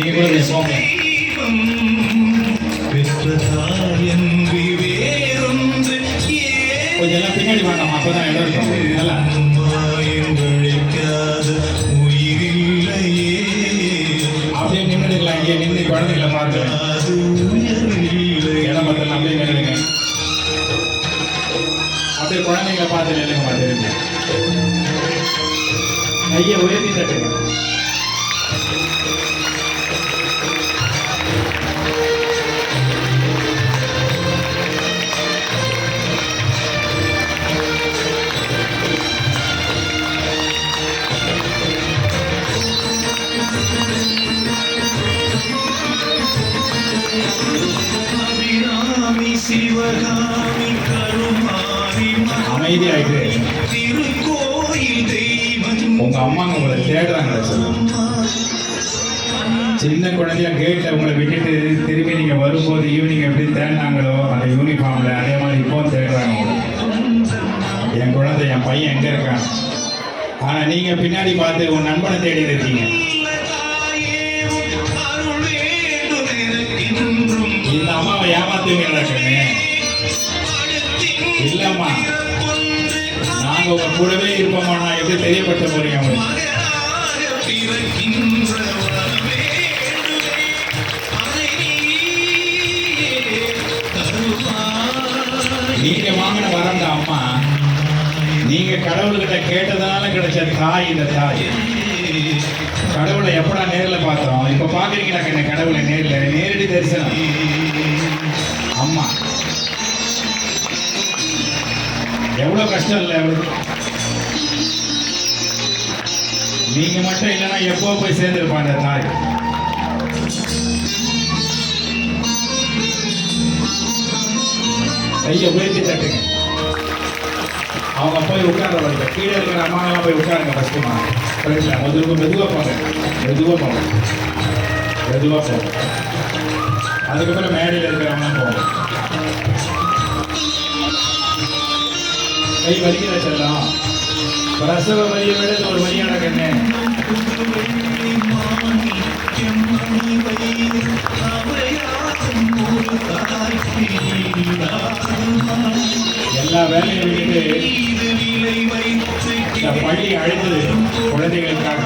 நீங்க கூட போங்க. கொஞ்சம் எல்லாம் பின்னாடி வாங்கம்மா, அப்பதான் இடம் இருக்கும். நல்லா அப்படியே நின்றுக்கலாம். இங்கே நின்று குழந்தைகளை பார்த்து இடம் பத்தலாம். அப்படியே நின்றுங்க. அப்படியே குழந்தைங்களை பார்த்து நில்லுங்க. மாதிரி கையை உயர்த்தி தட்டுங்க. அமைதியாயிட்டு உங்க அம்மாங்க உங்களை தேடுறாங்க. சின்ன குழந்தையா கேட்ல உங்களை விட்டுட்டு திரும்பி நீங்க வரும்போது ஈவினிங் எப்படி தேடினாங்களோ அந்த யூனிஃபார்ம்ல அதே மாதிரி இப்போ தேடுறாங்க. என் குழந்தை, என் பையன் எங்க இருக்கான்? ஆனா நீங்க பின்னாடி பார்த்து உன் நண்பனை தேடி இருக்கீங்க. இந்த அம்மாவை ஏமாத்துவீங்களா கண்ணு? இல்லம்மா, நாங்க உங்க கூடவே இருப்போமா? நான் எப்படி தெரியப்படுத்த போறீங்க உங்களுக்கு? நீங்க வாங்கின வரந்த அம்மா, நீங்க கடவுள்கிட்ட கேட்டதுனால கிடைச்ச தாய் இந்த தாய். கடவுளை எப்படா நேரில் பார்த்தோம்? இப்ப பாக்குறீங்களா கண்ணு கடவுளை நேரில்? நேரடி தரிசனம். அம்மா எவ்வளவு கஷ்டம் இல்லை அவளுக்கு. நீங்க மட்டும் இல்லைன்னா எப்போ போய் சேர்ந்துருப்பான் அந்த தாய். கையை உயர்த்தி தட்டுங்க. அவங்க போய் உட்கார்றவங்க கீழே இருக்கிற அம்மாவெல்லாம் போய் உட்காருங்க. ஃபர்ஸ்ட்டுமா ஃப்ரெண்ட்ல முதல்ல மெதுவாக போங்க. மெதுவாக போங்க. மெதுவாக போங்க. அதுக்கப்புறம் மேடையில் இருக்கிறவங்க போங்க. கை வலிக்கிற செல்லம். பிரசவ வலியை விட ஒரு வழியான கண்ணு. எல்லா வேலையும் விட்டுட்டு இந்த பள்ளி அழைத்தது குழந்தைகளுக்காக.